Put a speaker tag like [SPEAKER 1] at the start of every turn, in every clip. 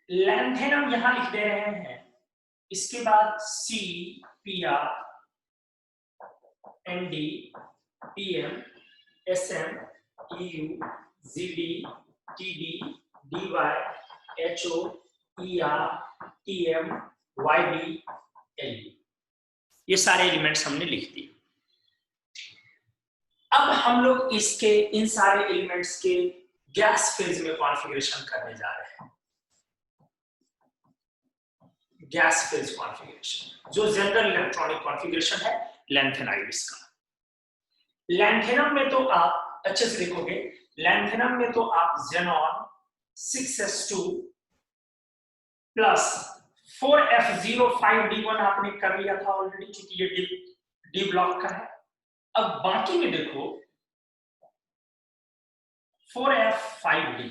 [SPEAKER 1] Lanthanum यहां लिख दे रहे हैं, इसके बाद C P R N D P M S M E U G D T D D Y H O E R T M Y B L, ये सारे elements हमने लिख दिए। अब हम लोग इसके इन सारे एलिमेंट्स के गैस फेज में कॉन्फ़िगरेशन करने जा रहे हैं। गैस फेज कॉन्फ़िगरेशन जो जनरल इलेक्ट्रॉनिक कॉन्फ़िगरेशन है लैंथेनाइड्स का। लैंथेनम में तो आप अच्छे से देखोगे, लैंथेनम में तो आप ज़ेनॉन 6s2 प्लस 4f05d1 आपने कर लिया था ऑलरेडी, क्योंकि ये डी ब्लॉक का है। अब बाकी में देखो 4f5d,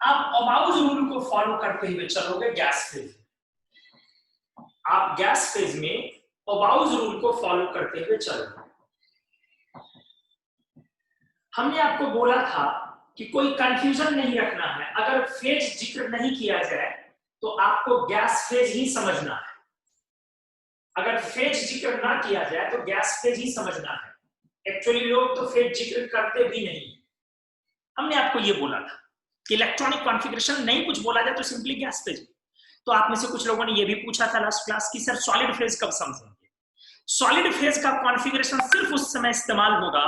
[SPEAKER 1] आप अबाउज रूल को फॉलो करते हुए चलोगे गैस फेज। आप गैस फेज में अबाउज रूल को फॉलो करते हुए चलोगे। हमने आपको बोला था कि कोई कंफ्यूजन नहीं रखना है, अगर फेज जिक्र नहीं किया जाए तो आपको गैस फेज ही समझना है, अगर फेज जिक्र ना किया जाए तो गैस फेज ही समझना है। एक्चुअली लोग तो फेज जिक्र करते भी नहीं। हमने आपको ये बोला था कि इलेक्ट्रॉनिक कॉन्फ़िगरेशन नहीं कुछ बोला जाए तो सिंपली गैस फेज। तो आप में से कुछ लोगों ने ये भी पूछा था लास्ट क्लास की सर सॉलिड फेज कब समझेंगे। सॉलिड फेज का कॉन्फ़िगरेशन सिर्फ उस समय इस्तेमाल होगा,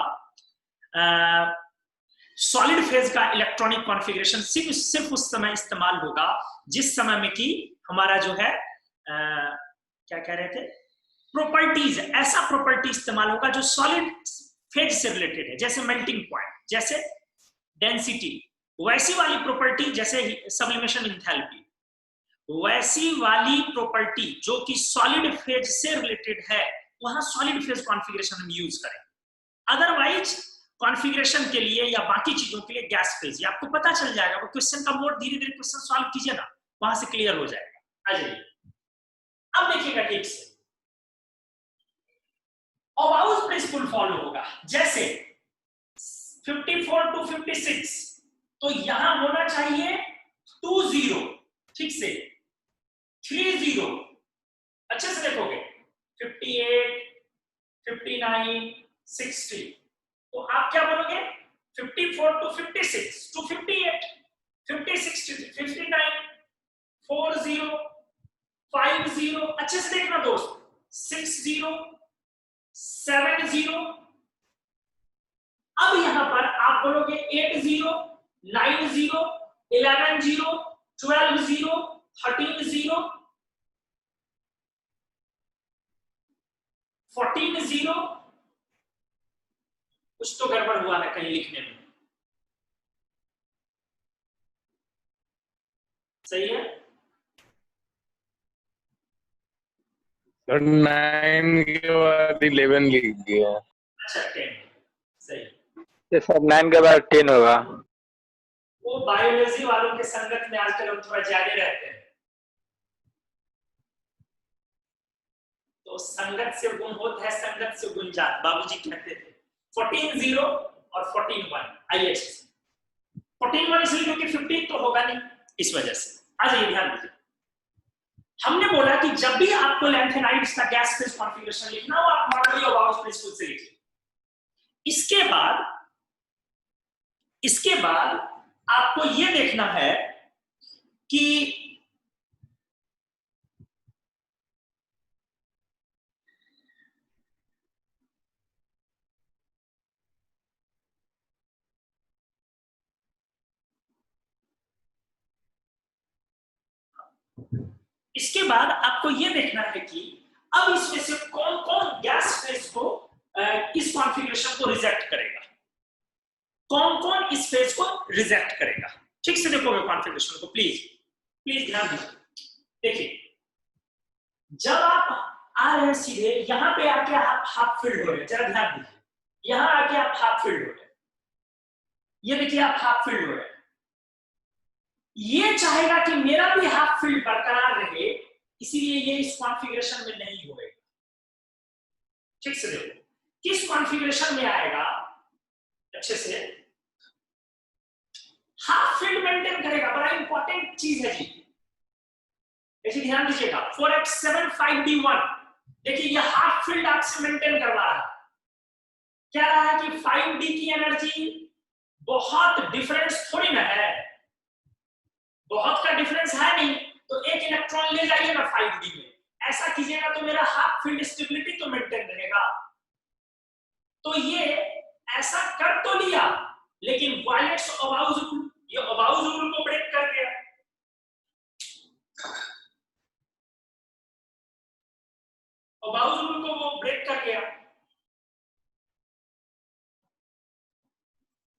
[SPEAKER 1] सॉलिड फेज का इलेक्ट्रॉनिक कॉन्फ़िगरेशन सिर्फ उस समय इस्तेमाल होगा जिस समय में कि हमारा जो है क्या कह रहे थे, प्रॉपर्टीज, ऐसा प्रॉपर्टी इस्तेमाल होगा जो सॉलिड फेज से रिलेटेड है, जैसे मेल्टिंग पॉइंट, जैसे डेंसिटी, वैसी वाली प्रॉपर्टी, जैसे सब्लिमेशन एंथैल्पी, वैसी वाली प्रॉपर्टी जो कि सॉलिड फेज से रिलेटेड है, वहां सॉलिड फेज कॉन्फ़िगरेशन हम यूज करेंगे। अदरवाइज कॉन्फ़िगरेशन के लिए या बाकी चीजों के लिए गैस फेज, ये आपको पता चल जाएगा। वो क्वेश्चन का मोड धीरे धीरे क्वेश्चन सॉल्व कीजिए ना, वहां से क्लियर हो जाएगा। आ जाइए, अब देखिएगा ठीक से, अबाउज प्रिंसिपल फॉलो होगा। जैसे 54 to 56, तो यहां होना चाहिए 20, ठीक से 30, अच्छे से देखोगे 58, 59, 60, तो आप क्या बोलोगे 54 to 56 to 58, 56 to 59, 40, 50, अच्छे से देखना दोस्त, 60, 70, अब यहां पर आप बोलोगे 80, 90, 11, 12, 13, 14, कुछ तो गड़बड़ हुआ है कहीं लिखने में, सही है?
[SPEAKER 2] 9 के बाद 11 लिख दिया।
[SPEAKER 1] अच्छा 10, सही।
[SPEAKER 2] ये सब 9 के बाद 10 होगा।
[SPEAKER 1] वो बायोलॉजी वालों के संगत में आजकल हम थोड़ा ज्यादा रहते हैं, तो संगत से गुण होता है, संगत से गुण जात, बाबूजी कहते थे। 14-0 और 14-1, आइए 14-1 इसलिए क्योंकि 15 तो होगा नहीं, इस वजह से। आ जाइए, ध्यान दीजिए, हमने बोला कि जब भी आपको लैंथेनाइड्स का गैस फेज कॉन्फ़िगरेशन लिखना हो, आप मॉडल ऑफ अबाउज प्रिंसिपल से लिखिए। इसके बाद आपको यह देखना है कि इसके बाद आपको यह देखना है कि अब इसमें से कौन कौन गैस फेज को इस कॉन्फ़िगरेशन को रिजेक्ट करेगा, कौन कौन इस फेज को रिजेक्ट करेगा। ठीक से देखोगे कॉन्फ़िगरेशन को, प्लीज ध्यान दीजिए। देखिए, जब आप आ रहे हैं सीधे यहां पे आके आप हाफ फील्ड हो रहे हैं, जरा ध्यान दीजिए, यहां आके आप हाफ फील्ड हो रहे हैं, ये देखिए आप हाफ फील्ड हो रहे हैं, ये चाहेगा कि मेरा भी हाफ फील्ड बरकरार रहे, इसीलिए ये इस कॉन्फ़िगरेशन में नहीं होगा। ठीक से देखो किस कॉन्फ़िगरेशन में आएगा, अच्छे से हाफ फील्ड मेंटेन करेगा, बड़ा इंपॉर्टेंट चीज है जी, ऐसे ध्यान दीजिएगा। 4f7-5d1 देखिए ये हाफ फील्ड आपसे मेंटेन करवा रहा है, क्या रहा है कि 5d की एनर्जी बहुत डिफरेंस थोड़ी ना है, बहुत का डिफरेंस है नहीं, तो एक इलेक्ट्रॉन ले जाइए ना 5d में, ऐसा कीजिएगा तो मेरा हाफ फील्ड स्टेबिलिटी तो मेंटेन रहेगा। तो ये ऐसा कर तो लिया, लेकिन वायलेट्स अबाउज रूल, ये अबाउज रूल को ब्रेक कर दिया। अबाउज रूल को वो ब्रेक कर गया,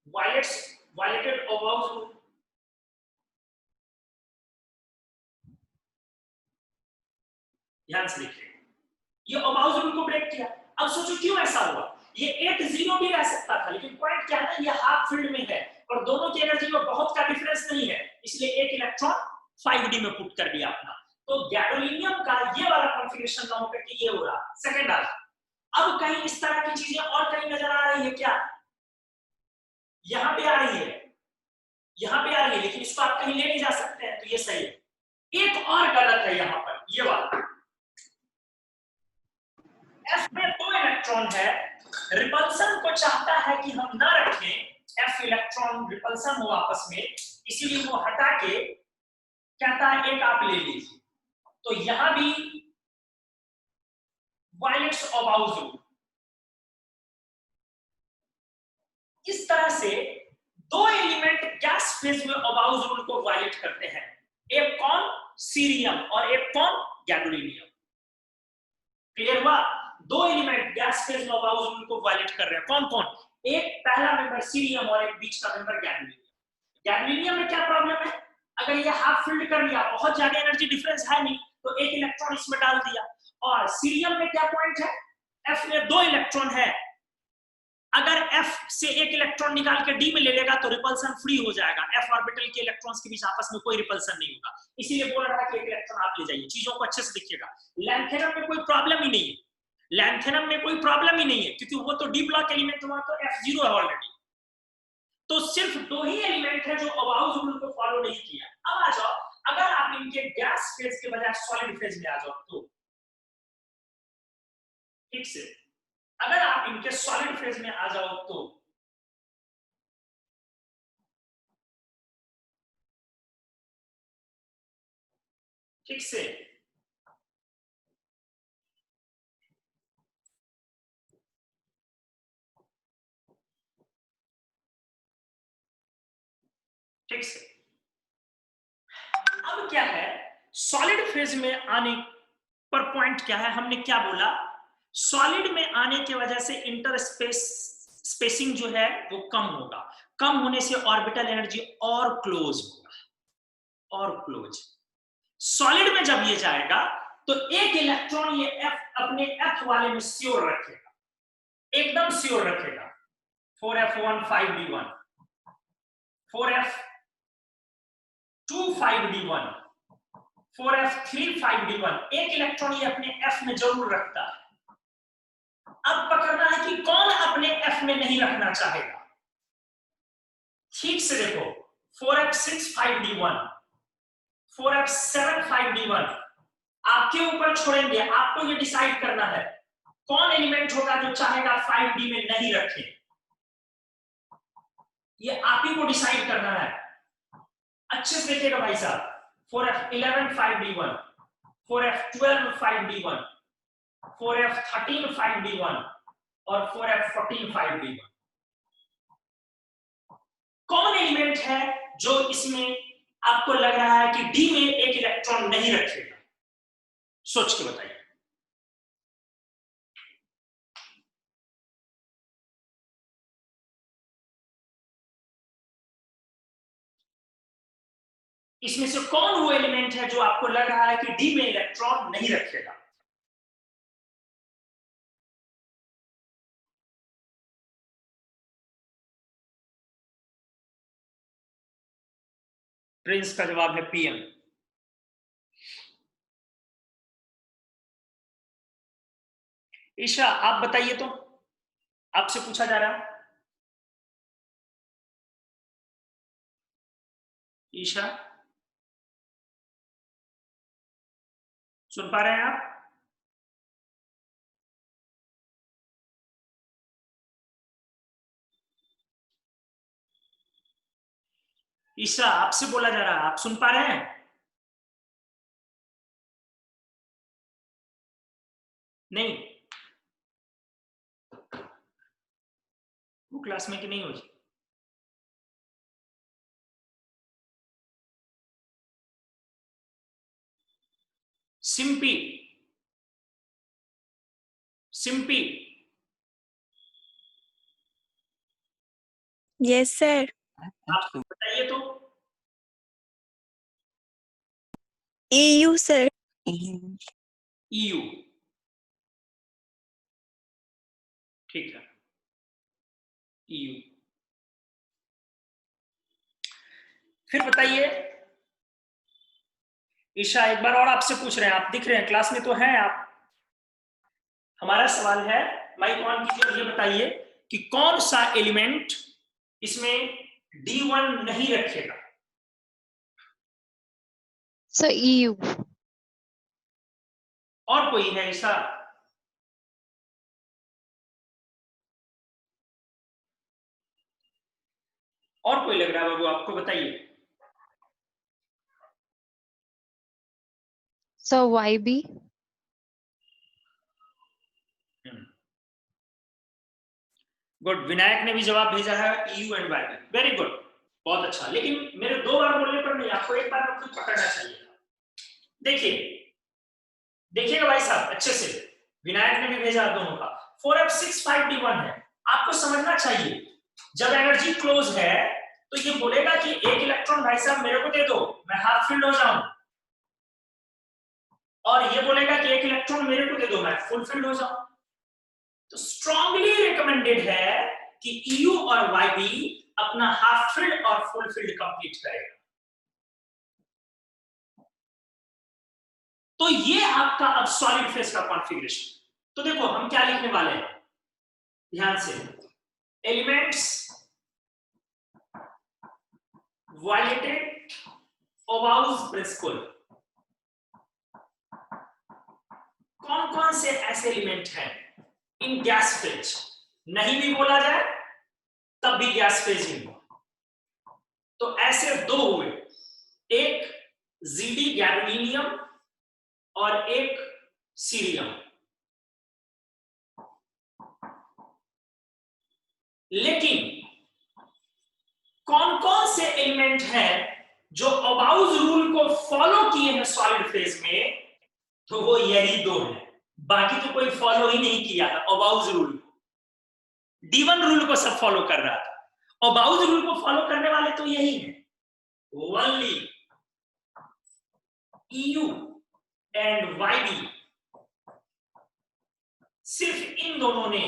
[SPEAKER 1] वायलेटेड अबाउज रूल। ध्यान से देखिए, ये अबाउज रूल को ब्रेक किया। अब सोचो क्यों ऐसा हुआ, ये 8-0 भी रह सकता था, लेकिन पॉइंट क्या है, ये हाफ फील्ड में है और दोनों की एनर्जी में बहुत का डिफरेंस नहीं है, इसलिए एक इलेक्ट्रॉन 5d में पुट कर दिया अपना। तो गैडोलीनियम का ये वाला कॉन्फ़िगरेशन ना होकर के ये हो रहा सेकंड आर्क। अब कहीं इस तरह की चीजें और कहीं नजर आ रही है क्या, यहां पे आ रही है, यहां पे आ रही है, लेकिन इसको आप कहीं ले नहीं जा सकते हैं, तो ये सही है। एक और गलत है यहां पर, ये वाला F में 2 इलेक्ट्रॉन है, रिपल्सन को चाहता है कि हम ना रखें F इलेक्ट्रॉन रिपल्सन हो आपस में, इसीलिए वो हटा के कहता है एक आप ले लीजिए। तो यहां भी वायलेट्स अबाउज रूल, इस तरह से 2 एलिमेंट गैस फेज में अबाउज रूल को वायलेट करते हैं, एक कौन, सीरियम, और एक कौन, गैडोलीनियम। क्लियर हुआ, 2 एलिमेंट गैस फेज में अबाउज रूल को वायलेट कर रहे हैं, कौन कौन, एक पहला मेंबर सीरियम और एक बीच का मेंबर गैडोलीनियम। गैडोलीनियम में क्या प्रॉब्लम है, अगर ये हाफ फील्ड कर लिया, बहुत ज्यादा एनर्जी डिफरेंस है नहीं, तो एक इलेक्ट्रॉन इसमें डाल दिया। और सीरियम में क्या पॉइंट है, F में 2 इलेक्ट्रॉन है, अगर F से एक इलेक्ट्रॉन निकाल के D में ले लेगा तो रिपल्सन फ्री हो जाएगा, F ऑर्बिटल के इलेक्ट्रॉन्स के बीच आपस में कोई रिपल्सन नहीं होगा, इसीलिए बोल रहा है कि एक इलेक्ट्रॉन आप ले जाइए। चीजों को अच्छे से देखिएगा, लैंथेनम में कोई प्रॉब्लम ही नहीं है, लैंथेनम में कोई प्रॉब्लम ही नहीं है, क्योंकि वो तो डी ब्लॉक एलिमेंट हुआ, तो F0 है ऑलरेडी। तो सिर्फ 2 ही एलिमेंट है जो अबाउज रूल को फॉलो नहीं किया। अब आ जाओ, अगर आप इनके गैस फेज के बजाय सॉलिड फेज में आ जाओ तो ठीक से, अगर आप इनके सॉलिड फेज में आ जाओ तो ठीक से, ठीक से। अब क्या है, सॉलिड फेज में आने पर पॉइंट क्या है, हमने क्या बोला, सॉलिड में आने की वजह से इंटर स्पेसिंग जो है वो कम होगा, कम होने से ऑर्बिटल एनर्जी और क्लोज होगा, और क्लोज। सॉलिड में जब ये जाएगा तो एक इलेक्ट्रॉन ये F अपने F वाले में श्योर रखेगा, एकदम श्योर रखेगा, 4f1-5d1, 4f2-5d1, 4f3-5d1, एक इलेक्ट्रॉन ये अपने F में जरूर रखता है। अब पकड़ना है कि कौन अपने F में नहीं रखना चाहेगा, ठीक से देखो, 4f6-5d1, 4f7-5d1, आपके ऊपर छोड़ेंगे, आपको ये डिसाइड करना है कौन एलिमेंट होगा जो चाहेगा 5d में नहीं रखे, ये आप ही को डिसाइड करना है। अच्छे से देखिएगा भाई साहब, 4f11-5d1, 4f12-5d1, 4f13-5d1 और 4f14-5d1, कौन एलिमेंट है जो इसमें आपको लग रहा है कि डी में एक इलेक्ट्रॉन नहीं रखेगा, सोच के बताइए। इसमें से कौन वो एलिमेंट है जो आपको लग रहा है कि डी में इलेक्ट्रॉन नहीं रखेगा, प्रिंस का जवाब है पीएम। ईशा आप बताइए तो, आपसे पूछा जा रहा है। ईशा सुन पा रहे हैं आप? ईशा आपसे बोला जा रहा है, आप सुन पा रहे हैं? नहीं, वो क्लास में कि नहीं हुई? Simpy, Simpy
[SPEAKER 3] yes sir.
[SPEAKER 1] आप बताइए तो।
[SPEAKER 3] EU sir.
[SPEAKER 1] EU, ठीक है, EU। फिर बताइए ईशा, एक बार और आपसे पूछ रहे हैं, आप दिख रहे हैं क्लास में तो हैं आप। हमारा सवाल है, माइक ऑन कीजिए और ये बताइए कि कौन सा एलिमेंट इसमें D1 नहीं रखेगा?
[SPEAKER 4] Sir EU।
[SPEAKER 1] और कोई है ईशा? और कोई लग रहा है बाबू आपको, बताइए।
[SPEAKER 4] Sir YB।
[SPEAKER 1] गुड, विनायक ने भी जवाब भेजा है EU and YB, very good, बहुत अच्छा। लेकिन मेरे 2 बार बोलने पर नहीं, आपको एक बार में खुद पकड़ना चाहिए था। देखिए, देखिएगा भाई साहब अच्छे से, विनायक ने भी भेजा दोनों का। 4f65D1 है, आपको समझना चाहिए जब एनर्जी क्लोज है तो ये बोलेगा कि एक इलेक्ट्रॉन भाई साहब मेरे को दे दो, मैं हाफ फिल्ड हो जाऊं, और ये बोलेगा कि एक इलेक्ट्रॉन मेरे को दे दो, मैं फुल फिल्ड हो जाऊं। तो स्ट्रांगली रिकमेंडेड है कि EU और YB अपना हाफ फील्ड और फुल फील्ड कंप्लीट करेगा। तो ये आपका अब सॉलिड फेज का कॉन्फ़िगरेशन। तो देखो हम क्या लिखने वाले हैं, ध्यान से, एलिमेंट्स वायलेटेड ओबाउस प्रिंसिपल। कौन कौन से ऐसे एलिमेंट हैं इन गैस फेज, नहीं भी बोला जाए तब भी गैस फेज ही हुआ। तो ऐसे 2 हुए, एक ZD गैडोलीनियम और एक सीरियम। लेकिन कौन कौन से एलिमेंट हैं जो अबाउज रूल को फॉलो किए हैं सॉलिड फेज में, तो वो यही 2 हैं, बाकी तो कोई फॉलो ही नहीं किया है अबाउज रूल। D1 रूल को सब फॉलो कर रहा था, अबाउज रूल को फॉलो करने वाले तो यही हैं, ओनली EU एंड YB। सिर्फ इन दोनों ने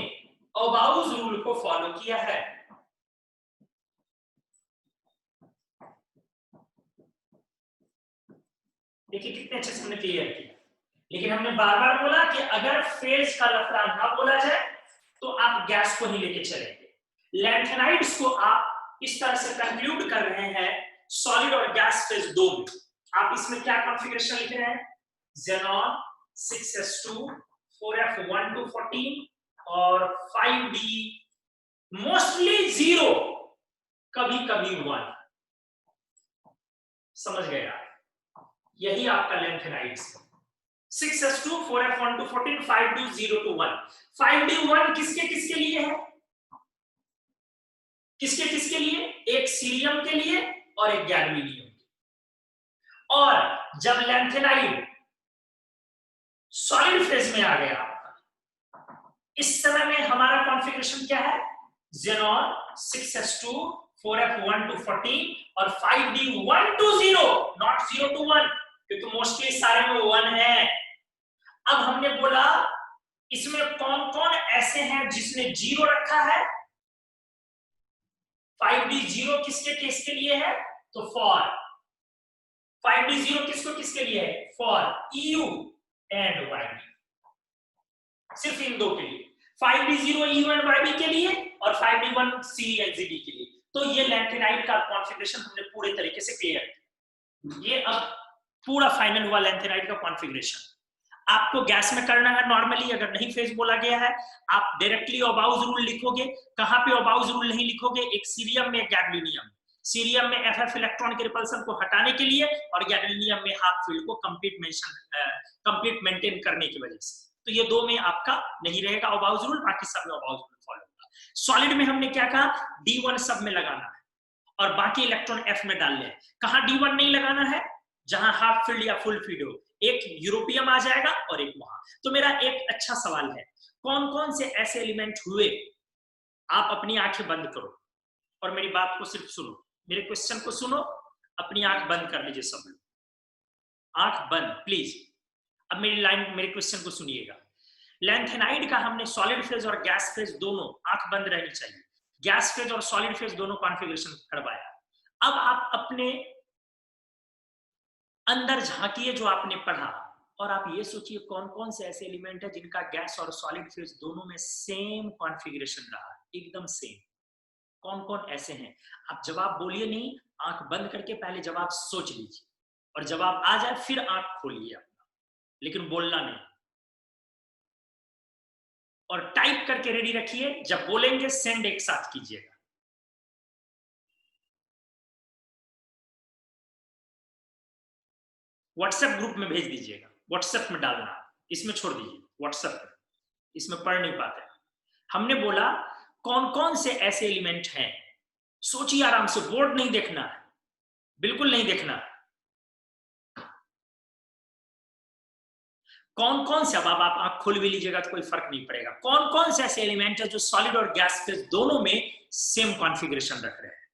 [SPEAKER 1] अबाउज रूल को फॉलो किया है। देखिए कितने अच्छे से हमने क्लियर किया। लेकिन हमने बार बार बोला कि अगर फेज का लफड़ा ना बोला जाए तो आप गैस को ही लेके चलेंगे। लैंथेनाइड्स को आप इस तरह से कंक्लूड कर रहे हैं सॉलिड और गैस फेज 2 में। आप इसमें क्या कॉन्फ़िगरेशन लिख रहे हैं, ज़ेनॉन 6s2 4f1 to 14 और 5d मोस्टली 0, कभी कभी 1। समझ गए आप? यही आपका लैंथेनाइड्स है। 6s2 4f1 to 14 5d 0 to 1। 5d 1 किसके किसके लिए है, किसके किसके लिए, एक सीरियम के लिए और एक गैडोलीनियम। और जब लैंथेनाइड सॉलिड फेज में आ गया, इस समय में हमारा कॉन्फ़िगरेशन क्या है, ज़ेनॉन 6s2 4f1 to 14 और 5d 1 to 0, नॉट 0 to 1, क्योंकि मोस्टली सारे में 1 है। अब हमने बोला इसमें कौन कौन ऐसे हैं जिसने 0 रखा है, 5d 0 किसके केस के लिए है, तो फॉर 5d 0 किसको किसके लिए है, फॉर EU एंड YB। सिर्फ इन दो के लिए, 5d0 EU एंड YB के लिए और 5d1 CE एंड ZD के लिए। तो ये लैंथेनाइड का कॉन्फ़िगरेशन हमने पूरे तरीके से क्लियर किया। ये अब पूरा फाइनल हुआ लैंथेनाइड का कॉन्फ़िगरेशन। आपको गैस में करना है नॉर्मली, अगर नहीं फेज बोला गया है आप डायरेक्टली ओबाउज रूल लिखोगे। कहां पे ओबाउज रूल नहीं लिखोगे? एक सीरियम में, एक गैडोलिनियम। सीरियम में FF इलेक्ट्रॉन के रिपल्सन को हटाने के लिए और गैडोलिनियम में हाफ फील्ड को कंप्लीट मेंटेन करने की वजह से। तो ये दो में आपका नहीं रहेगा ओबाउज रूल, बाकी सब में ओबाउज रूल फॉलो होगा। सॉलिड में हमने क्या कहा? D1 सब में लगाना है और बाकी इलेक्ट्रॉन F में डालने हैं। कहां D1 नहीं लगाना है? जहां हाफ फील्ड या फुल फील्ड हो, एक यूरोपियम आ जाएगा और एक वहां। तो मेरा एक अच्छा सवाल है, कौन कौन से ऐसे एलिमेंट हुए? आप अपनी आंखें बंद करो और मेरी बात को सिर्फ सुनो, मेरे क्वेश्चन को सुनो, अपनी आंख बंद कर लीजिए सब लोग, आंख बंद प्लीज। अब मेरे क्वेश्चन को सुनिएगा। लैंथेनाइड का हमने सॉलिड फेज और गैस फेज दोनों, आंख बंद रहनी चाहिए, गैस फेज और सॉलिड फेज दोनों कॉन्फ़िगरेशन करवाया। अब आप अपने अंदर झांकिए जो आपने पढ़ा और आप ये सोचिए कौन कौन से ऐसे एलिमेंट है जिनका गैस और सॉलिड फेज दोनों में सेम कॉन्फ़िगरेशन रहा, एकदम सेम। कौन कौन ऐसे हैं? आप जवाब बोलिए नहीं, आंख बंद करके पहले जवाब सोच लीजिए और जवाब आ जाए फिर आंख खोलिए अपना, लेकिन बोलना नहीं। और टाइप करके रेडी रखिए, जब बोलेंगे सेंड एक साथ कीजिएगा। व्हाट्सएप ग्रुप में भेज दीजिएगा, व्हाट्सएप में डालना, इसमें छोड़ दीजिए व्हाट्सएप में, इसमें पढ़ नहीं पाते। हमने बोला कौन कौन से ऐसे एलिमेंट हैं, सोचिए आराम से, बोर्ड नहीं देखना है, बिल्कुल नहीं देखना है। कौन कौन से, अब आप आंख खोल भी लीजिएगा तो कोई फर्क नहीं पड़ेगा। कौन कौन से ऐसे एलिमेंट है जो सॉलिड और गैस फेज दोनों में सेम कॉन्फ़िगरेशन रख रहे हैं?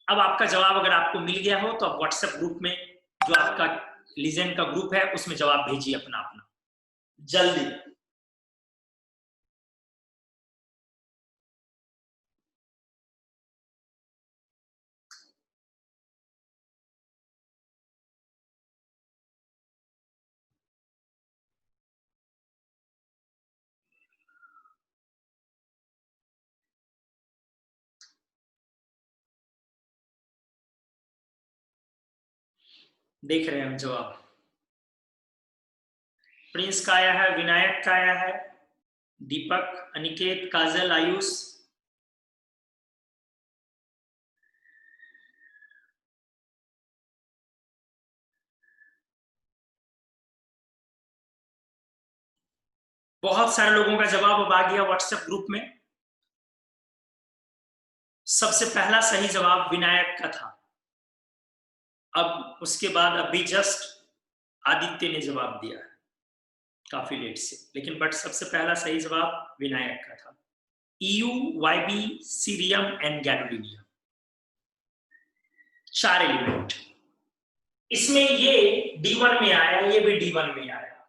[SPEAKER 1] अब आपका जवाब अगर आपको मिल गया हो तो आप व्हाट्सएप ग्रुप में, जो आपका लीजेंड का ग्रुप है, उसमें जवाब भेजिए अपना अपना जल्दी। देख रहे हैं हम जवाब। प्रिंस का आया है, विनायक का आया है, दीपक, अनिकेत, काजल, आयुष। बहुत सारे लोगों का जवाब अब आ गया व्हाट्सएप ग्रुप में। सबसे पहला सही जवाब विनायक का था। अब उसके बाद अभी जस्ट आदित्य ने जवाब दिया, काफी लेट से, लेकिन बट सबसे पहला सही जवाब विनायक का था। EU, YB, cerium and gadolinium, 4 element. इसमें ये D1 में आया, ये भी D1 में आया।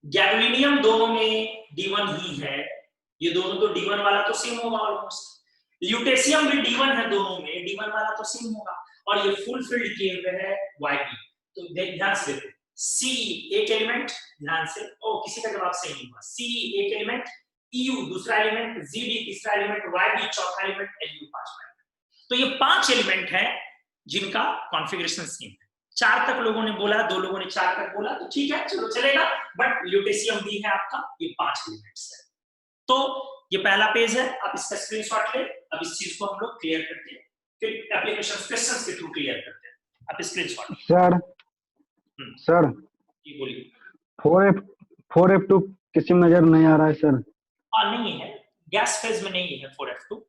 [SPEAKER 1] गैडोलिनियम दोनों में D1 ही है, ये दोनों तो D1 वाला तो सेम होगा ऑलमोस्ट। ल्यूटेशियम भी D1 है, दोनों में D1 वाला तो सेम होगा। और ये फुल फील्ड किए हुए है YB। तो ध्यान से देखो, CE एक एलिमेंट, ध्यान से, ओ किसी का जवाब सही नहीं हुआ। CE एक एलिमेंट, EU दूसरा एलिमेंट, ZD तीसरा एलिमेंट, YB चौथा एलिमेंट, LU पांचवा एलिमेंट। तो ये 5 एलिमेंट है जिनका कॉन्फ़िगरेशन सेम है। 4 तक लोगों ने बोला, 2 लोगों ने 4 तक बोला, तो ठीक है, चलो चलेगा। बट ल्यूटेशियम भी है आपका, ये 5 एलिमेंट्स है। तो ये पहला पेज है, आप इसका स्क्रीनशॉट ले। अब इस चीज को हम लोग क्लियर करते हैं, फिर एप्लीकेशन क्वेश्चंस के थ्रू क्लियर करते हैं। आप स्क्रीनशॉट
[SPEAKER 5] सर
[SPEAKER 1] ये बोलिए।
[SPEAKER 5] 4F2 किसी में नजर नहीं आ रहा है सर।
[SPEAKER 1] नहीं है, गैस फेज में नहीं है 4F2,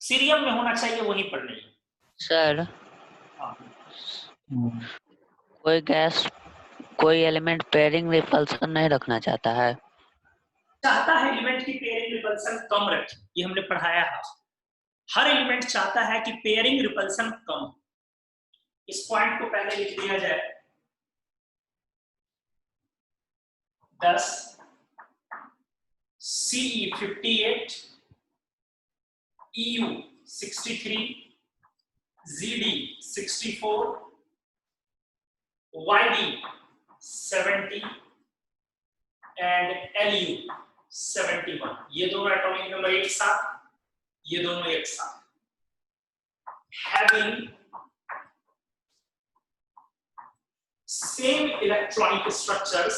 [SPEAKER 1] सीरियम में होना चाहिए, वहीं पर नहीं है
[SPEAKER 6] सर। कोई गैस, कोई एलिमेंट पेयरिंग रिपल्सन नहीं रखना चाहता है
[SPEAKER 1] एलिमेंट की पेयरिंग रिपल्सन कम रखें, ये हमने पढ़ाया है। हर एलिमेंट चाहता है कि पेयरिंग रिपल्सन कम हो। इस पॉइंट को पहले लिख दिया जाए। 10 CE 58, EU 63, ZD 64, YD 70, and Lu 71। ये दोनों एटॉमिक नंबर एक साथ, ये दोनों एक साथ। Having same electronic structures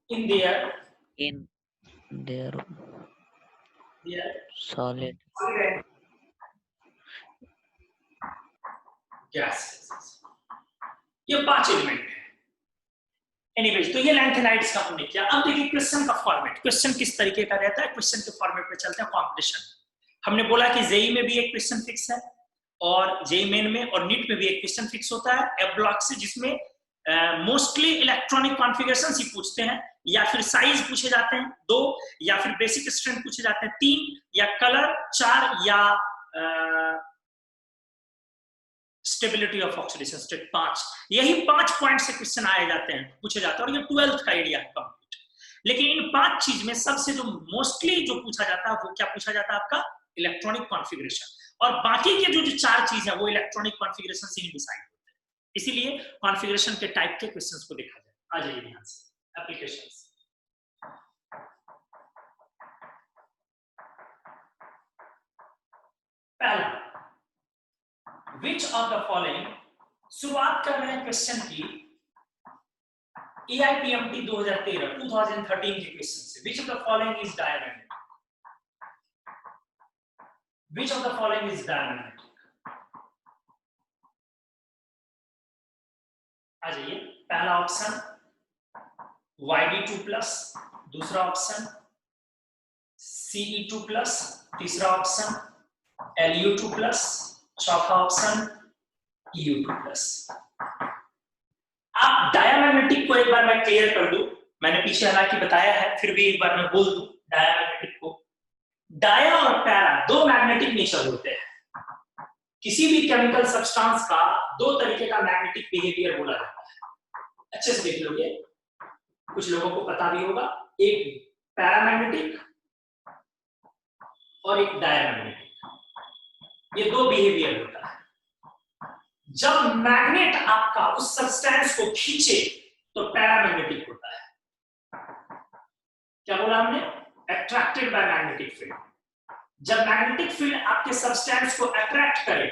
[SPEAKER 1] in their
[SPEAKER 6] solid
[SPEAKER 1] gases। ये 5 एलिमेंट है। एनीवेज, तो ये लैंथेनाइड्स का हमने किया। अब देखिए क्वेश्चन का फॉर्मेट, क्वेश्चन किस तरीके का रहता है। क्वेश्चन के फॉर्मेट पे चलते हैं। कॉम्पिटिशन, हमने बोला कि जेई में भी एक क्वेश्चन फिक्स है और जेई मेन में और नीट में भी एक क्वेश्चन फिक्स होता है एफ ब्लॉक से, जिसमें मोस्टली इलेक्ट्रॉनिक कॉन्फ़िगरेशंस ही पूछते हैं, या फिर साइज पूछे जाते हैं 2, या फिर बेसिक स्ट्रेंथ पूछे जाते हैं 3, या कलर 4, या स्टेबिलिटी ऑफ ऑक्सीडेशन स्टेट 5। यही 5 पॉइंट से क्वेश्चन आए जाते हैं, पूछे जाते हैं, और ये 12th का एरिया है कंप्लीट। लेकिन इन 5 चीज में सबसे जो मोस्टली जो पूछा जाता है वो क्या पूछा जाता है, आपका इलेक्ट्रॉनिक कॉन्फ़िगरेशन। और बाकी के जो 4 चीज है वो इलेक्ट्रॉनिक कॉन्फ़िगरेशन से ही डिसाइड होते हैं। इसीलिए कॉन्फ़िगरेशन के टाइप के क्वेश्चंस को देखा जाए। आ जाइए ध्यान से एप्लीकेशंस। पहला, विच ऑफ द फॉलोइंग, शुरुआत कर रहे हैं क्वेश्चन की AIPMT 2013 के क्वेश्चन से। Which of the following is diamagnetic? Which of the following is diamagnetic? आ जाइए। पहला ऑप्शन YB2+, दूसरा ऑप्शन CE2+, तीसरा ऑप्शन Lu2+, चौथा ऑप्शन Eu2+। आप डायमैग्नेटिक को एक बार मैं क्लियर कर दूं, मैंने पीछे हालांकि बताया है, फिर भी एक बार मैं बोल दूं डायमैग्नेटिक को। डाया और पैरा 2 मैग्नेटिक नेचर होते हैं। किसी भी केमिकल सब्सटेंस का 2 तरीके का मैग्नेटिक बिहेवियर बोला जाता है। अच्छे से देख लोगे, कुछ लोगों को पता भी होगा। एक पैरामैग्नेटिक और एक डायमैग्नेटिक, ये 2 बिहेवियर होता है। जब मैग्नेट आपका उस सब्सटेंस को खींचे तो पैरामैग्नेटिक होता है। क्या बोला हमने? Attracted by magnetic field. जब मैग्नेटिक फील्ड आपके सब्सटेंस को अट्रैक्ट करे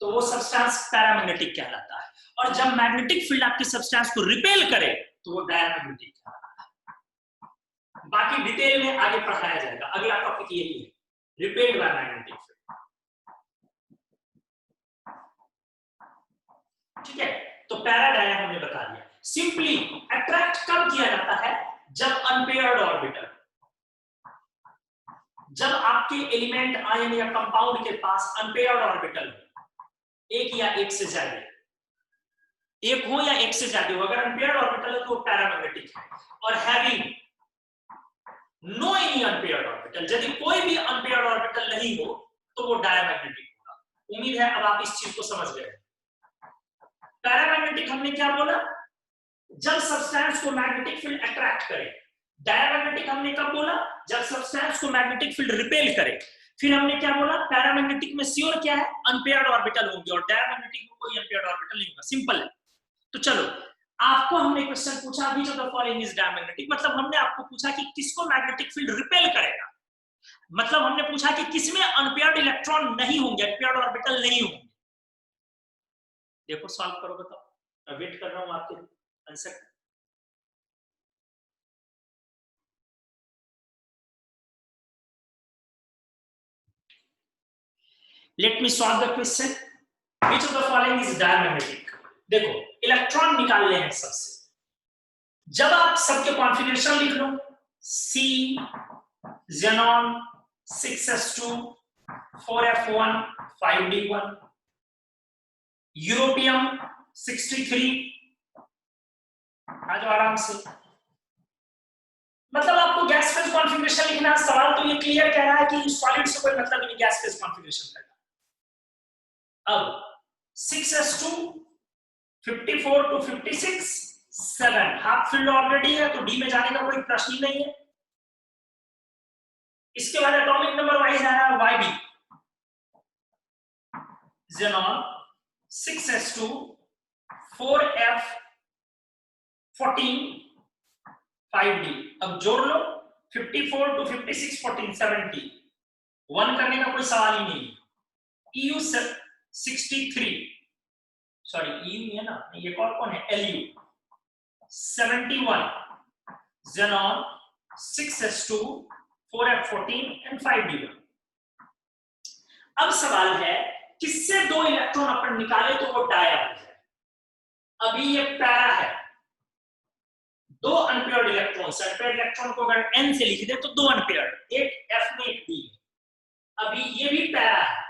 [SPEAKER 1] तो वो सब्सटेंस पैरामैग्नेटिक कहलाता है, और जब मैग्नेटिक फील्ड आपके सब्सटेंस को रिपेल करे तो वो डायमैग्नेटिक कहलाता है। बाकी डिटेल में आगे पढ़ाया जाएगा। अगला टॉपिक यही है, रिपेल्ड बाय मैग्नेटिक फील्ड। ठीक है, तो पैरा डाया हमने बता दिया। सिंपली अट्रैक्ट कब किया जाता है? जब अनपेयर्ड ऑर्बिटल, जब आपके एलिमेंट आयन या कंपाउंड के पास अनपेयर्ड ऑर्बिटल, एक या एक से ज्यादा, एक हो या एक से ज्यादा हो, अगर अनपेयर्ड ऑर्बिटल है तो वो पैरामैग्नेटिक है। और having no any unpaired orbital, यदि कोई भी अनपेयर्ड ऑर्बिटल नहीं हो तो वो डायमैग्नेटिक होगा। उम्मीद है अब आप इस चीज को समझ गए। पैरामैग्नेटिक हमने क्या बोला? जब सब्सटेंस को मैग्नेटिक फील्ड अट्रैक्ट करे। डायमैग्नेटिक हमने कब बोला? जब सब्सटेंस को मैग्नेटिक फील्ड रिपेल करे। फिर हमने क्या बोला? पैरामैग्नेटिक में श्योर क्या है? अनपेयर्ड ऑर्बिटल होंगे, और डायमैग्नेटिक में कोई अनपेयर्ड ऑर्बिटल नहीं होगा। सिंपल है। तो चलो, आपको हमने क्वेश्चन पूछा विच of the following is diamagnetic, मतलब हमने आपको पूछा कि किसको मैग्नेटिक फील्ड रिपेल करेगा। मतलब हमने पूछा कि किसमें अनपेयर्ड इलेक्ट्रॉन नहीं होंगे, अनपेयर्ड ऑर्बिटल नहीं होंगे। देखो सॉल्व करो, बताओ। मैं वेट कर रहा हूं आपके answer. Let me solve the question. Which of the following is diamagnetic? देखो, इलेक्ट्रॉन निकालने हैं सबसे। जब आप सबके कॉन्फ़िगरेशन लिख लो, C, xenon 6s2 4f1 5d1, europium 63। आ जाओ आराम से। मतलब आपको गैस फेज कॉन्फ़िगरेशन लिखना है। सवाल तो ये क्लियर कह रहा है कि सॉलिड से कोई मतलब नहीं गैस फेज कॉन्फ़िगरेशन करना। अब 6s2 54 to 56 7 half field already है, तो डी में जाने का कोई प्रश्न ही नहीं है। इसके बाद एटॉमिक नंबर वाइज आ रहा है YB, xenon 6s2 4f14 5d। अब जोड़ लो 54 to 56 14 70, 1 करने का कोई सवाल ही नहीं। EU 63, सॉरी EU है ना, ये कौन है, LU 71, Xenon 6s2 4f14 and 5d1। अब सवाल है किससे 2 इलेक्ट्रॉन अपन निकाले तो वो डाया हो जाए। अभी ये पैरा है, 2 अनपेयर्ड इलेक्ट्रॉन्स, अनपेयर्ड इलेक्ट्रॉन को अगर n से लिख दे तो 2 अनपेयर्ड, एक f में एक d। अभी ये भी पैरा है,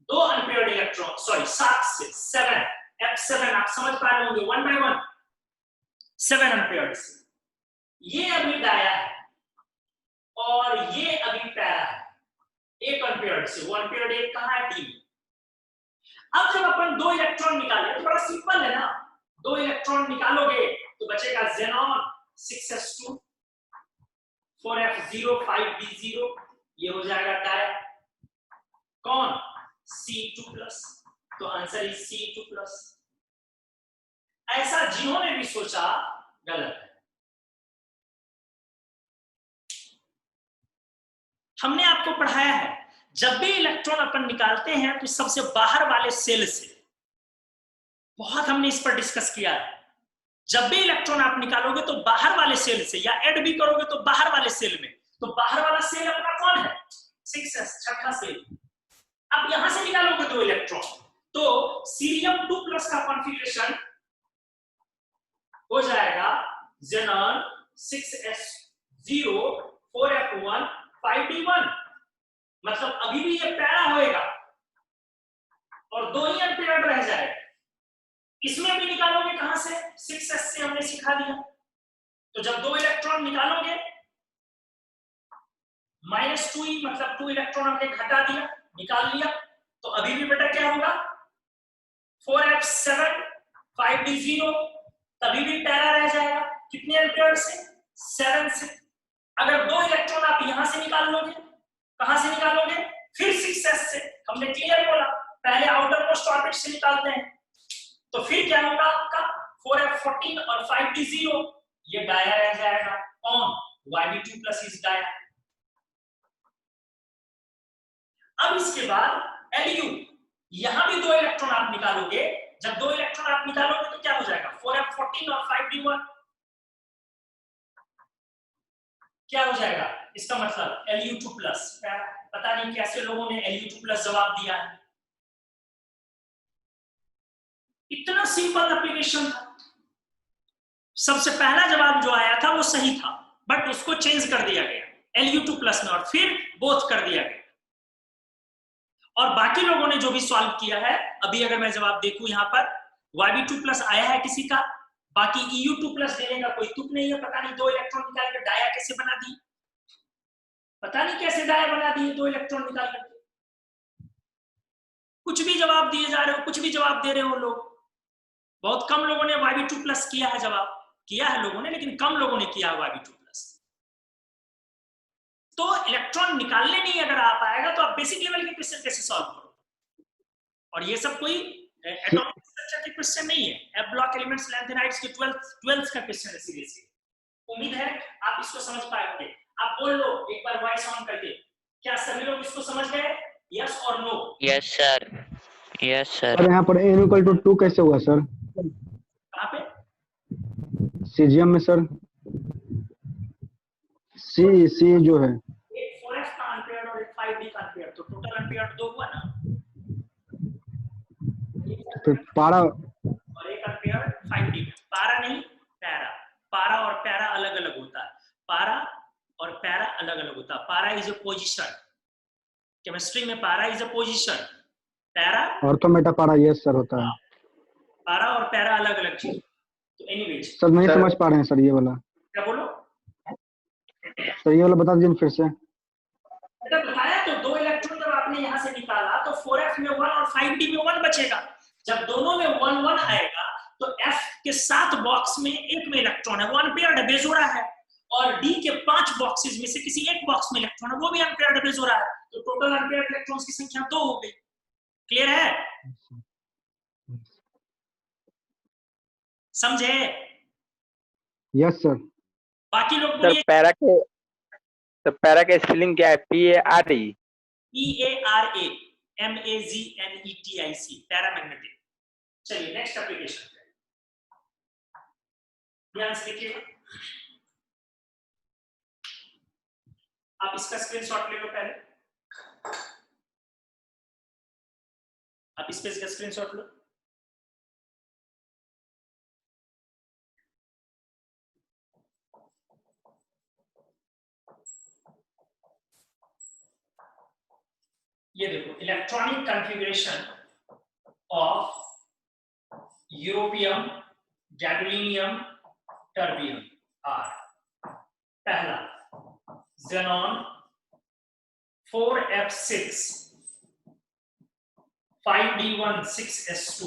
[SPEAKER 1] 2 अनपेयर्ड इलेक्ट्रॉन, सॉरी 7 से 7 f7, आप समझ पा रहे होंगे 1 by 1 7 अनपेयर्ड से। ये अभी डाया है और ये अभी पैरा है, एक अनपेयर्ड से, 1 पेयर्ड एक कहां है, d। अब जब अपन 2 इलेक्ट्रॉन निकाले तो बड़ा सिंपल है ना, 2 इलेक्ट्रॉन निकालोगे तो बचेगा Xenon 6s2 4f0 5d0, ये हो जाएगा डाया। कौन, C2+, तो आंसर इज C2+। ऐसा जिन्होंने भी सोचा गलत है। हमने आपको पढ़ाया है जब भी इलेक्ट्रॉन अपन निकालते हैं तो सबसे बाहर वाले सेल से, बहुत हमने इस पर डिस्कस किया है, जब भी इलेक्ट्रॉन आप निकालोगे तो बाहर वाले सेल से, या ऐड भी करोगे तो बाहर वाले सेल में, तो बाहर वाला सेल अपना कौन है, 6s, छठा सेल। अब यहां से निकालोगे 2 इलेक्ट्रॉन तो सीरियम 2+ का कॉन्फ़िगरेशन हो जाएगा Xenon 6s0 4f1 5d1, मतलब अभी भी ये पैरा होएगा और 2 ही अनपेयर्ड रह जाएगा। इसमें भी निकालोगे कहां से, 6s से हमने सिखा दिया। तो जब 2 इलेक्ट्रॉन निकालोगे -2e, मतलब 2 इलेक्ट्रॉन हमने घटा दिया, निकाल लिया, तो अभी भी बेटा क्या होगा 4f7 5d0, तभी भी पैरा रह जाएगा। कितने अनपेयर्ड से, 7 से। अगर 2 इलेक्ट्रॉन आप यहां से निकाल लोगे, कहां से निकालोगे, फिर 6s से, हमने क्लियर बोला पहले आउटर मोस्ट ऑर्बिट से निकालते हैं, तो फिर क्या होगा आपका 4f14 और 5d0, ये डाया रह जाएगा। कौन, YB2+ इज डाया। अब इसके बाद LU, यहां भी 2 इलेक्ट्रॉन आप निकालोगे, जब 2 इलेक्ट्रॉन आप निकालोगे तो क्या हो जाएगा 4f14 और 5d1, क्या हो जाएगा, इसका मतलब Lu2+। पता नहीं कैसे लोगों ने Lu2+ जवाब दिया है, इतना सिंपल एप्लीकेशन था। सबसे पहला जवाब जो आया था वो सही था, बट उसको चेंज कर दिया गया Lu2+ में और फिर बोथ कर दिया गया। और बाकी लोगों ने जो भी सॉल्व किया है, अभी अगर मैं जवाब देखूं यहाँ पर YB2+ आया है किसी का, बाकी EU2+ देने का कोई तुक नहीं है। पता नहीं 2 इलेक्ट्रॉन निकाल कर डाया कैसे बना दी, पता नहीं कैसे डाया बना दिए 2 इलेक्ट्रॉन निकाल करके। कुछ भी जवाब दिए जा रहे हो, कुछ भी जवाब दे रहे हो लोग। बहुत कम लोगों ने YB2+ किया है, जवाब किया है लोगों ने, लेकिन कम लोगों ने किया YB2+। तो इलेक्ट्रॉन निकालने नहीं अगर आ पाएगा तो आप बेसिक लेवल के क्वेश्चन कैसे सॉल्व करोगे। और ये सब कोई एटॉमिक स्ट्रक्चर के क्वेश्चन नहीं है, एफ ब्लॉक एलिमेंट्स लैंथेनाइड्स के 12th का क्वेश्चन है सीरियसली। उम्मीद है आप इसको समझ पाएंगे। आप बोल लो एक बार वॉइस ऑन करके, क्या सभी लोग इसको समझ गए, यस और no?
[SPEAKER 6] Yes sir, yes sir.
[SPEAKER 5] और यहाँ पर n=2 कैसे हुआ सर?
[SPEAKER 1] कहाँ पे?
[SPEAKER 5] सीजियम में सर, सी जो है,
[SPEAKER 1] एक 4f का अनपेयर्ड और एक 5d का अनपेयर्ड, तो टोटल अनपेयर्ड 2 हुआ ना,
[SPEAKER 5] फिर पारा
[SPEAKER 1] और एक अनपेयर्ड 5d। पारा नहीं पैरा, पारा और पैरा अलग अलग होता है, पारा और पैरा अलग अलग होता है। पारा इज अ पोजीशन, केमिस्ट्री में पारा is a position, para
[SPEAKER 5] ortho Meta पारा, यस सर होता है।
[SPEAKER 1] पारा और पैरा अलग अलग चीज। तो एनीवेज
[SPEAKER 5] सर नहीं समझ पा रहे हैं सर, ये वाला
[SPEAKER 1] क्या बोलो
[SPEAKER 5] सर, ये वाला बता दीजिए फिर से।
[SPEAKER 1] बेटा बताया तो 2 इलेक्ट्रॉन जब आपने यहां से निकाला तो 4f में 1 और 5d में 1 बचेगा। जब दोनों में 1 1 आएगा तो f के 7 बॉक्स में एक में इलेक्ट्रॉन है, वो अनपेयर्ड है, बेजोड़ा है, और d के 5 बॉक्सेस में से किसी एक बॉक्स में इलेक्ट्रॉन है, वो भी अनपेयर्ड है, बेजोड़ा है। तो टोटल अनपेयर्ड इलेक्ट्रॉन्स की संख्या 2 हो गई। क्लियर है? समझे?
[SPEAKER 5] Yes sir.
[SPEAKER 1] बाकी लोग
[SPEAKER 2] सर
[SPEAKER 1] बोलिए।
[SPEAKER 2] पैरा के स्पेलिंग क्या है? PARE।
[SPEAKER 1] PARAMAGNETIC, paramagnetic. चलिए नेक्स्ट एप्लीकेशन पे ध्यान से देखिए। आप इसका स्क्रीनशॉट ले लो पहले। आप इस पेज का स्क्रीनशॉट लो। ये देखो, electronic configuration of europium gadolinium terbium are. पहला xenon 4f6 5d1 6s2,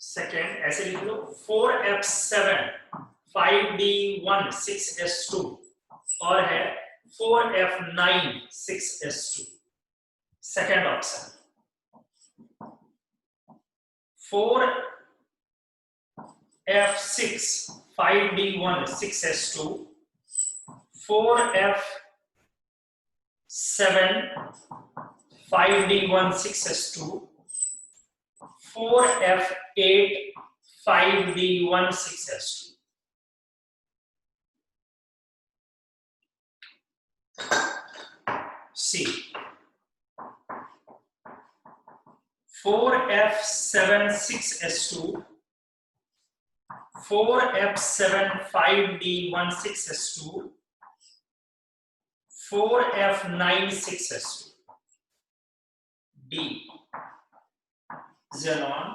[SPEAKER 1] second ऐसे लिख लो 4f7 5d1 6s2 और है 4f9 6s2। Second option 4f6 5d1 6s2 4f7 5d1 6s2 4f8 5d1 6s2। C 4f7 6s2 4f7 5d1 6s2 4f9 6s2। D xenon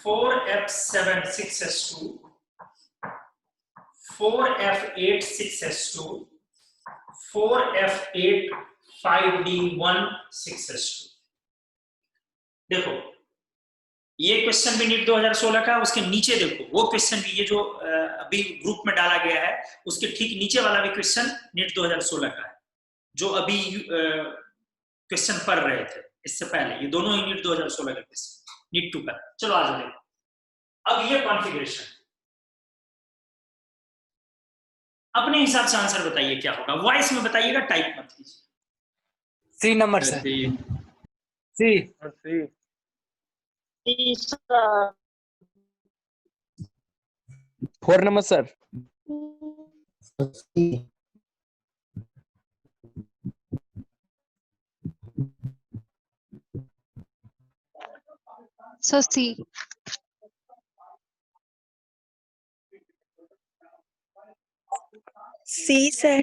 [SPEAKER 1] 4f7 6s2 4f8 6s2 4f8 5d1 6s2। देखो ये question भी NEET 2016 का, उसके नीचे देखो वो question भी, ये जो अभी ग्रुप में डाला गया है उसके ठीक नीचे वाला भी क्वेश्चन नीट 2016 का है, जो अभी क्वेश्चन पढ़ रहे थे इससे पहले। ये दोनों ही नीट 2016 के क्वेश्चन, नीट 2 का। चलो आ जाओ। अब ये कॉन्फ़िगरेशन अपने हिसाब से आंसर बताइए क्या होगा, वॉइस में बताइएगा, टाइप मत कीजिए।
[SPEAKER 7] C number sir. C 4 number sir.
[SPEAKER 4] So C.
[SPEAKER 3] C sir.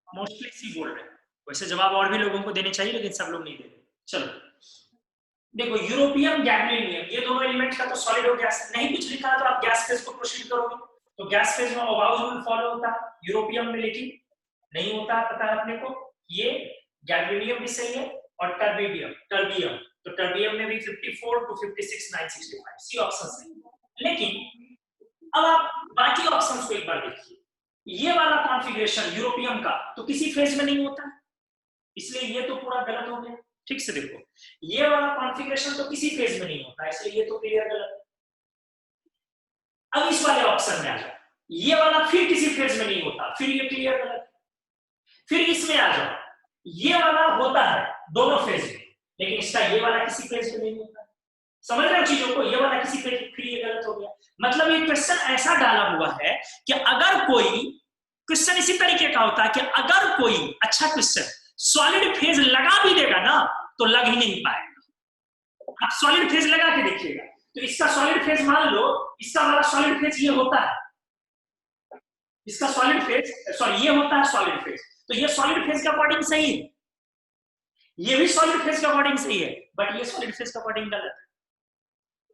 [SPEAKER 1] Mostly C बोल रहे हैं, वैसे जवाब और भी लोगों को देने चाहिए लेकिन सब लोग नहीं दे रहे। चलो देखो, यूरोपियम गैडोलिनियम, ये दोनों एलिमेंट का तो सॉलिड हो गया, नहीं कुछ लिखा तो आप गैस फेज को प्रोसीड करोगे, तो गैस फेज में ओबाउस रूल फॉलो होता है, यूरोपियम में लेकिन नहीं होता। पता है अपने को, ये गैडोलिनियम भी सही है और टर्बियम, तो टर्बियम में भी 54 to 56 965, सी ऑप्शन सही। लेकिन अब आप बाकी ऑप्शंस को एक बार देखिए। ये वाला कॉन्फ़िगरेशन यूरोपियम का तो किसी फेज में नहीं होता, इसलिए ये तो पूरा गलत हो गया। ठीक से देखो, ये वाला कॉन्फ़िगरेशन तो किसी फेज में नहीं होता, इसलिए ये तो क्लियर गलत है। अब इस वाले ऑप्शन में आ जाओ, ये वाला फिर किसी फेज में नहीं होता, फिर ये क्लियर गलत। फिर इसमें आ जाओ, ये वाला होता है दोनों फेज में, लेकिन इसका ये वाला किसी फेज में नहीं होता। समझ रहे हो चीजों को, ये वाला किसी फेज, फिर ये गलत हो गया। मतलब ये क्वेश्चन ऐसा डाला हुआ है कि अगर कोई क्वेश्चन इसी तरीके का होता है कि अगर कोई अच्छा क्वेश्चन सॉलिड फेज लगा भी देगा ना तो लग ही नहीं पाएगा। आप सॉलिड फेज लगा के देखिएगा, तो इसका सॉलिड फेज मान लो, इसका वाला सॉलिड फेज ये होता है, इसका सॉलिड फेज सॉरी ये होता है सॉलिड फेज, तो ये सॉलिड फेज के अकॉर्डिंग सही है, ये भी सॉलिड फेज के अकॉर्डिंग सही है, बट ये सॉलिड फेज के अकॉर्डिंग गलत है।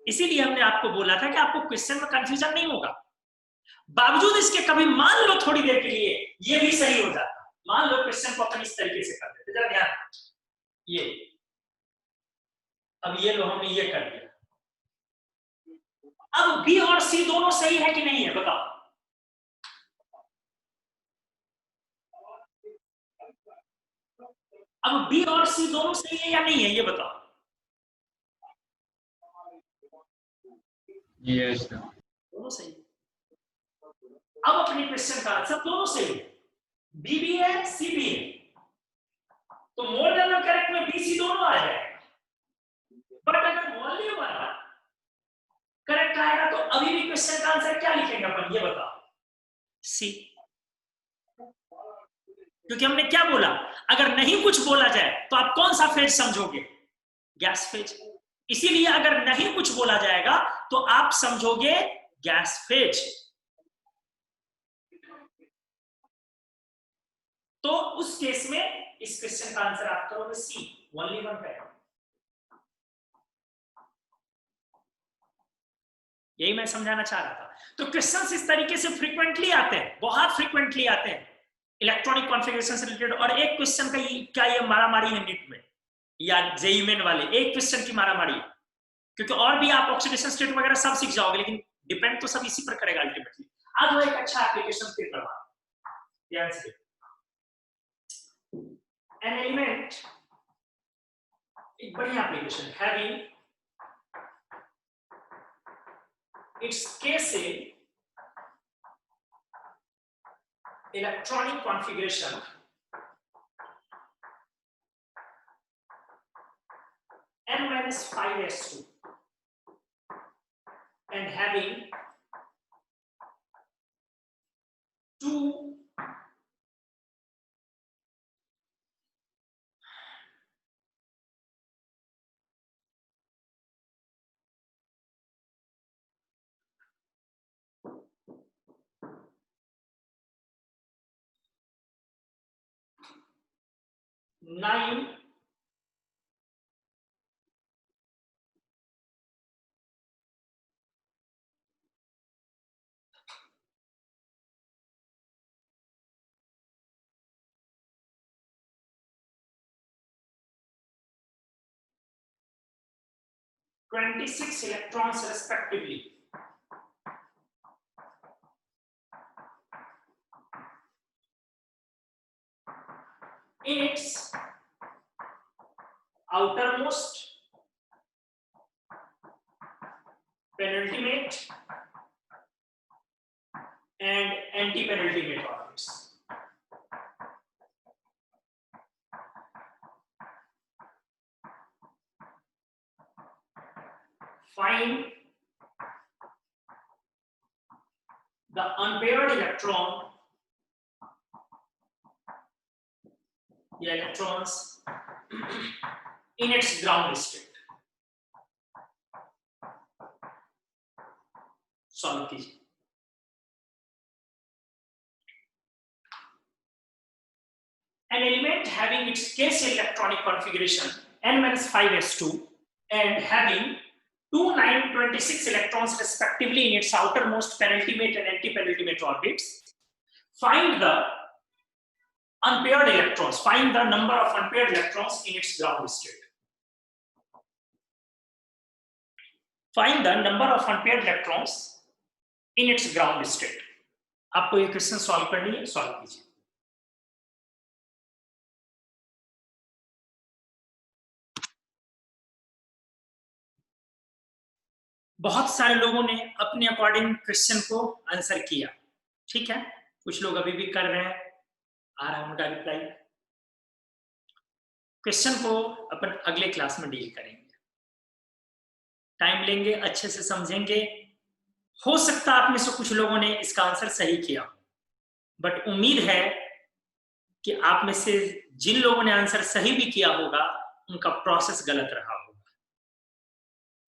[SPEAKER 1] इसीलिए हमने आपको बोला था कि आपको क्वेश्चन में कंफ्यूजन नहीं होगा। बावजूद इसके कभी मान लो थोड़ी देर के लिए ये भी सही हो जाता, मान लो क्वेश्चन को अपन इस तरीके से कर देते, जरा ध्यान, ये अब ये लो हमने ये कर दिया, अब बी और सी दोनों सही है कि नहीं है बताओ। अब बी और सी दोनों सही है या नहीं है, ये बताओ।
[SPEAKER 8] यस
[SPEAKER 1] दोनों सही है। अब अपने क्वेश्चन का आंसर दोनों सही है, बी भी है सी भी है, तो मोर देन और करेक्ट में बी सी दोनों आ जाएगा। बट अगर ओनली वन करेक्ट आएगा तो अभी भी क्वेश्चन का आंसर क्या लिखेंगे अपन, ये बताओ, सी। क्योंकि हमने क्या बोला, अगर नहीं कुछ बोला जाए तो आप कौन सा फेज समझोगे, गैस फेज। इसीलिए अगर नहीं कुछ बोला जाएगा तो आप समझोगे गैस फेज। तो उस केस में इस क्वेश्चन का आंसर आप करोगे सी, ओनली वन करेक्ट। यही मैं समझाना चाह रहा था। तो क्वेश्चंस इस तरीके से फ्रीक्वेंटली आते हैं, बहुत फ्रीक्वेंटली आते हैं इलेक्ट्रॉनिक कॉन्फ़िगरेशन से रिलेटेड। और एक क्वेश्चन का क्या ये मारामारी है नीट में या जेईई मेन वाले, एक क्वेश्चन की मारामारी है। क्योंकि और भी आप ऑक्सीडेशन स्टेट वगैरह सब सीख जाओगे, लेकिन डिपेंड तो सब इसी पर करेगा अल्टीमेटली। आज वो एक अच्छा एप्लीकेशन फिर करवा, ध्यान से। एन एलिमेंट एक बढ़िया application having its case electronic configuration n-5s2 and having two nine (26) electrons respectively in its outermost, penultimate and anti-penultimate orbits. Find the unpaired electron, the electrons in its ground state. Solve कीजिए। An element having its case electronic configuration n-5s2 and having 2, 9, 26 electrons respectively in its outermost, penultimate and anti-penultimate orbits. Find the unpaired electrons. Find the number of unpaired electrons in its ground state. Find the number of unpaired electrons in its ground state. आपको ये question solve करनी है, solve कीजिए। बहुत सारे लोगों ने अपने अकॉर्डिंग क्वेश्चन को आंसर किया, ठीक है। कुछ लोग अभी भी कर रहे हैं, आ रहा है उनका रिप्लाई। क्वेश्चन को अपन अगले क्लास में डील करेंगे, टाइम लेंगे, अच्छे से समझेंगे। हो सकता है आप में से कुछ लोगों ने इसका आंसर सही किया, बट उम्मीद है कि आप में से जिन लोगों ने आंसर सही भी किया होगा उनका प्रोसेस गलत रहा होगा।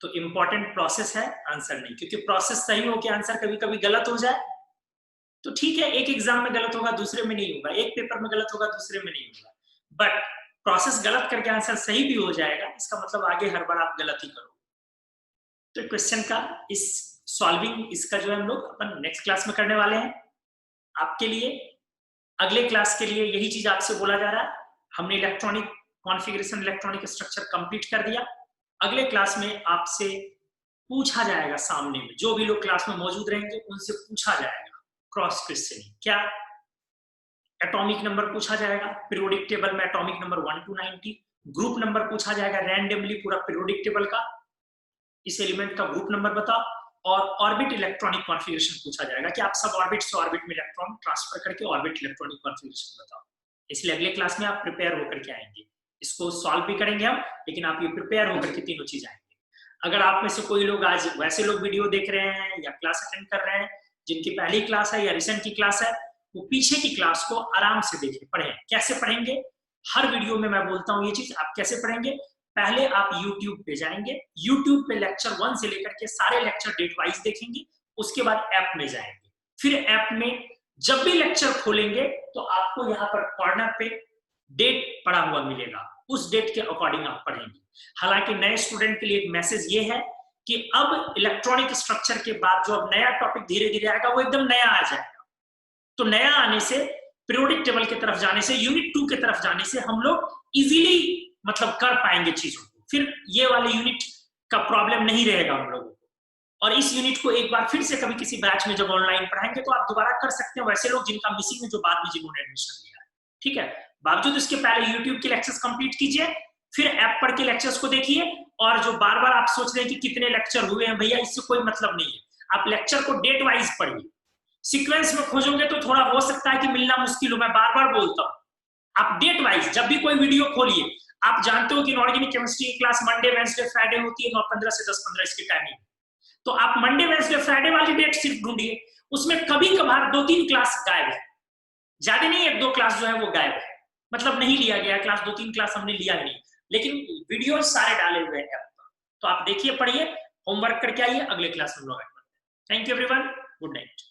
[SPEAKER 1] तो इंपॉर्टेंट प्रोसेस है, आंसर नहीं। क्योंकि प्रोसेस सही हो के आंसर कभी कभी गलत हो जाए तो ठीक है, एक एग्जाम में गलत होगा, दूसरे में नहीं होगा, एक पेपर में गलत होगा, दूसरे में नहीं होगा। बट प्रोसेस गलत करके आंसर सही भी हो जाएगा, इसका मतलब आगे हर बार आप गलत ही करो। तो क्वेश्चन का इस सॉल्विंग, इसका जो है हम लोग अपन नेक्स्ट क्लास में करने वाले हैं। आपके लिए अगले क्लास के लिए यही चीज आपसे बोला जा रहा है। हमने electronic configuration, electronic structure complete कर दिया। अगले क्लास में आपसे पूछा जाएगा, सामने में जो भी लोग क्लास में मौजूद रहेंगे उनसे पूछा जाएगा क्रॉस क्वेश्चनिंग। क्या एटॉमिक नंबर पूछा जाएगा, पीरियोडिक टेबल में atomic number 1 to 90, group number पूछा जाएगा रैंडमली पूरा पीरियोडिक टेबल का, इस एलिमेंट का ग्रुप नंबर बताओ, और ऑर्बिट इलेक्ट्रॉनिक कॉन्फ़िगरेशन पूछा जाएगा कि आप सब ऑर्बिट से ऑर्बिट में इलेक्ट्रॉन ट्रांसफर करके ऑर्बिट इलेक्ट्रॉनिक कॉन्फ़िगरेशन बताओ। इसलिए अगले क्लास में आप प्रिपेयर होकर के आएंगे, इसको सॉल्व भी करेंगे हम, लेकिन आप ये प्रिपेयर होकर के तीनों चीज आएंगे। अगर आप में से कोई लोग आज वैसे लोग वीडियो देख रहे हैं या क्लास अटेंड कर रहे हैं जिनकी पहली क्लास है या रिसेंट की क्लास है, वो पीछे की क्लास को आराम से देखें, पढ़ें। कैसे पढ़ेंगे? हर वीडियो में मैं बोलता हूँ ये चीज, आप कैसे पढ़ेंगे? पहले आप YouTube पे जाएंगे, YouTube पे लेक्चर 1 से लेकर के सारे लेक्चर डेट वाइज देखेंगे, उसके बाद ऐप में जाएंगे, फिर ऐप में जब भी लेक्चर खोलेंगे तो आपको यहाँ पर कॉर्नर पे डेट पड़ा हुआ मिलेगा, उस डेट के अकॉर्डिंग आप पढ़ेंगे। हालांकि नए स्टूडेंट के लिए एक मैसेज ये है कि अब इलेक्ट्रॉनिक स्ट्रक्चर के बाद जो अब नया टॉपिक धीरे धीरे आएगा वो एकदम नया आ जाएगा। तो नया आने से, पीरियोडिक टेबल की तरफ जाने से, यूनिट 2 की तरफ जाने से हम लोग इजीली मतलब कर पाएंगे चीजों को, फिर ये वाले यूनिट का प्रॉब्लम नहीं रहेगा हम लोगों को। और इस यूनिट को एक बार फिर से कभी किसी बैच में जब ऑनलाइन पढ़ाएंगे तो आप दोबारा कर सकते हैं, वैसे लोग जिनका मिसिंग है, जो बाद में जिन्होंने एडमिशन लिया है, ठीक है। बावजूद इसके पहले यूट्यूब के लेक्चर्स कंप्लीट कीजिए, फिर ऐप पढ़ के लेक्चर्स को देखिए, और जो बार बार आप सोच रहे हैं कि कितने लेक्चर हुए हैं, भैया इससे कोई मतलब नहीं है। आप लेक्चर को डेट वाइज पढ़िए, सीक्वेंस में खोजोगे तो थोड़ा हो सकता है कि मिलना मुश्किल हो, मैं बार बार बोलता हूँ। आप डेट वाइज जब भी कोई वीडियो खोलिए, आप जानते हो कि इनऑर्गेनिक केमिस्ट्री की क्लास मंडे वेडनेसडे फ्राइडे होती है 9:15 से 10:15 इसकी टाइमिंग, तो आप मंडे वेडनेसडे फ्राइडे वाली डेट सिर्फ ढूंढिए, उसमें कभी कभार 2-3 क्लास गायब है, ज्यादा नहीं 1-2 क्लास जो है वो गायब है, मतलब नहीं लिया गया क्लास, 2-3 क्लास हमने लिया ही नहीं, लेकिन वीडियो सारे डाले हुए हैं। तो आप देखिए, पढ़िए, होमवर्क करके आइए, अगले क्लास में हम लोग। Thank you everyone, good night.